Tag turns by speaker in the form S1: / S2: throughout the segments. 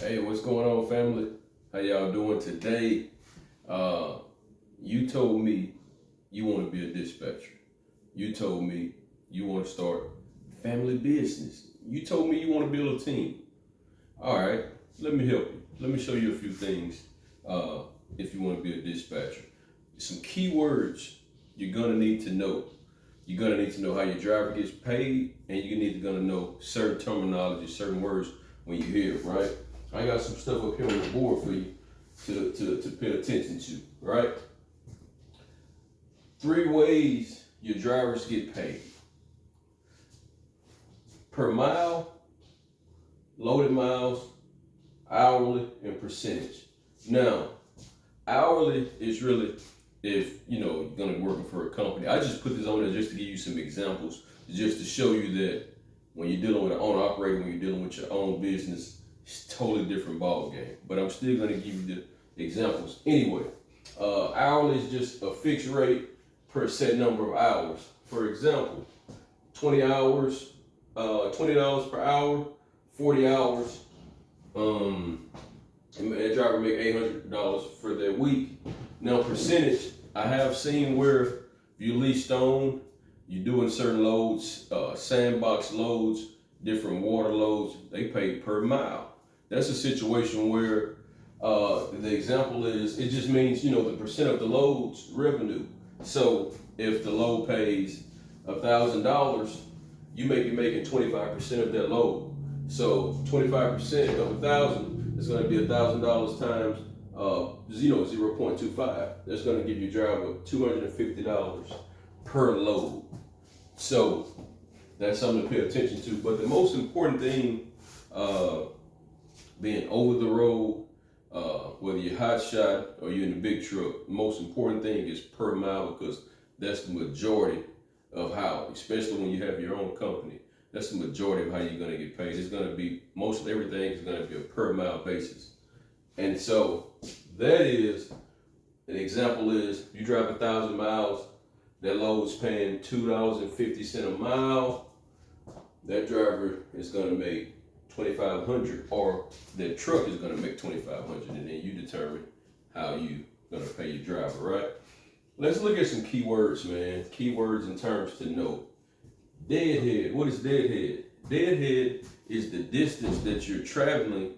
S1: Hey, what's going on, family? How y'all doing today? You told me you want to be a dispatcher. You told me you want to start family business. You told me you want to build a team. All right, let me help you. Let me show you a few things uh, if you want to be a dispatcher. Some key words you're gonna need to know. You're gonna need to know how your driver gets paid, and you need to gonna know certain terminology, certain words when you hear it, right? I got some stuff up here on the board for you to pay attention to, right? 3 ways your drivers get paid: per mile, loaded miles, hourly, and percentage. Now, hourly is really if you're gonna be working for a company. I just put this on there just to give you some examples, just to show you that when you're dealing with an owner operator, when you're dealing with your own business, it's a totally different ball game. But I'm still gonna give you the examples anyway. Hourly is just a fixed rate per set number of hours. For example, 20 hours, $20 per hour, 40 hours. And that driver make $800 for that week. Now percentage, I have seen where you lease stone, you're doing certain loads, sandbox loads, different water loads, they pay per mile. That's a situation where the example is, it just means, the percent of the load's revenue. So if the load pays $1,000, you may be making 25% of that load. So 25% of 1,000 is going to be $1,000 times 0.25. That's going to give you a driver $250 per load. So that's something to pay attention to. But the most important thing, being over the road, whether you're hot shot or you're in the big truck, the most important thing is per mile, because that's the majority of how, especially when you have your own company, that's the majority of how you're going to get paid. It's going to be, most of everything is going to be a per mile basis. And so that is, an example is, you drive 1,000 miles, that load's paying $2.50 a mile, that driver is going to make $2,500, or that truck is going to make $2,500, and then you determine how you going to pay your driver, right? Let's look at some keywords, man. Keywords in terms to know. Deadhead. What is deadhead? Deadhead is the distance that you're traveling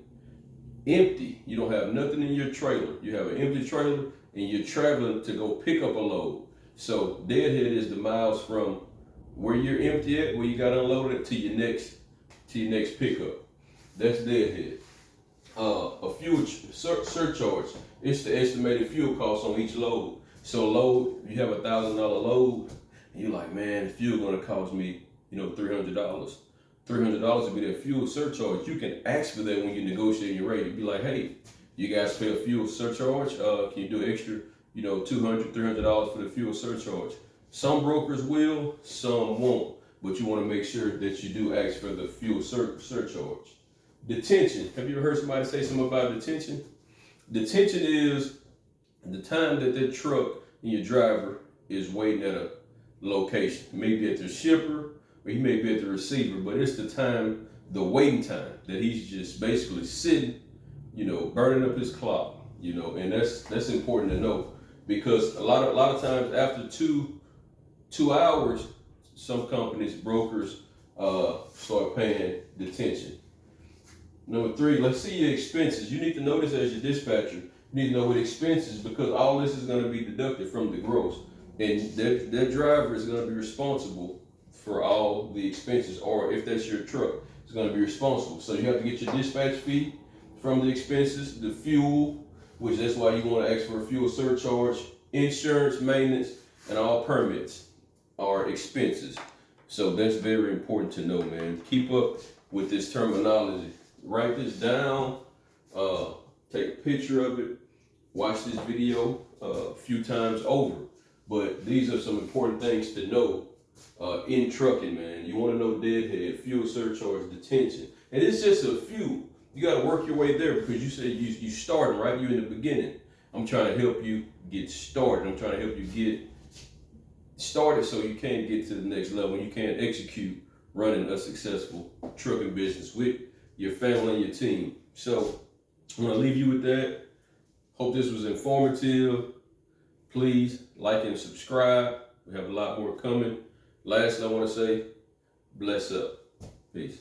S1: empty. You don't have nothing in your trailer. You have an empty trailer and you're traveling to go pick up a load. So deadhead is the miles from where you're empty at, where you got unloaded, to your next pickup. That's deadhead. A fuel surcharge. It's the estimated fuel cost on each load. So load, you have $1,000 load, and you're like, man, the fuel gonna cost me, $300. $300 would be that fuel surcharge. You can ask for that when you negotiate your rate. You'd be like, hey, you guys pay a fuel surcharge? Can you do extra, $200, $300 for the fuel surcharge? Some brokers will, some won't, but you want to make sure that you do ask for the fuel surcharge. Detention. Have you ever heard somebody say something about detention? Detention is the time that truck and your driver is waiting at a location. Maybe at the shipper, or he may be at the receiver, but it's the time, the waiting time, that he's just basically sitting, burning up his clock, and that's important to know, because a lot of times after two hours, some companies, brokers, start paying detention. Number 3, let's see your expenses. You need to know this as your dispatcher. You need to know what expenses, because all this is going to be deducted from the gross, and that driver is going to be responsible for all the expenses, or if that's your truck, it's going to be responsible. So you have to get your dispatch fee from the expenses, the fuel, which that's why you want to ask for a fuel surcharge, insurance, maintenance, and all permits are expenses. So that's very important to know, man. Keep up with this terminology. Write this down, take a picture of it, watch this video a few times over. But these are some important things to know in trucking, man. You want to know deadhead, fuel surcharge, detention. And it's just a few. You got to work your way there, because you said you starting, right? You're in the beginning. I'm trying to help you get started. I'm trying to help you get started so you can get to the next level. You can execute running a successful trucking business with your family and your team. So I want to leave you with that. Hope this was informative. Please like and subscribe. We have a lot more coming. Lastly, I want to say, bless up. Peace.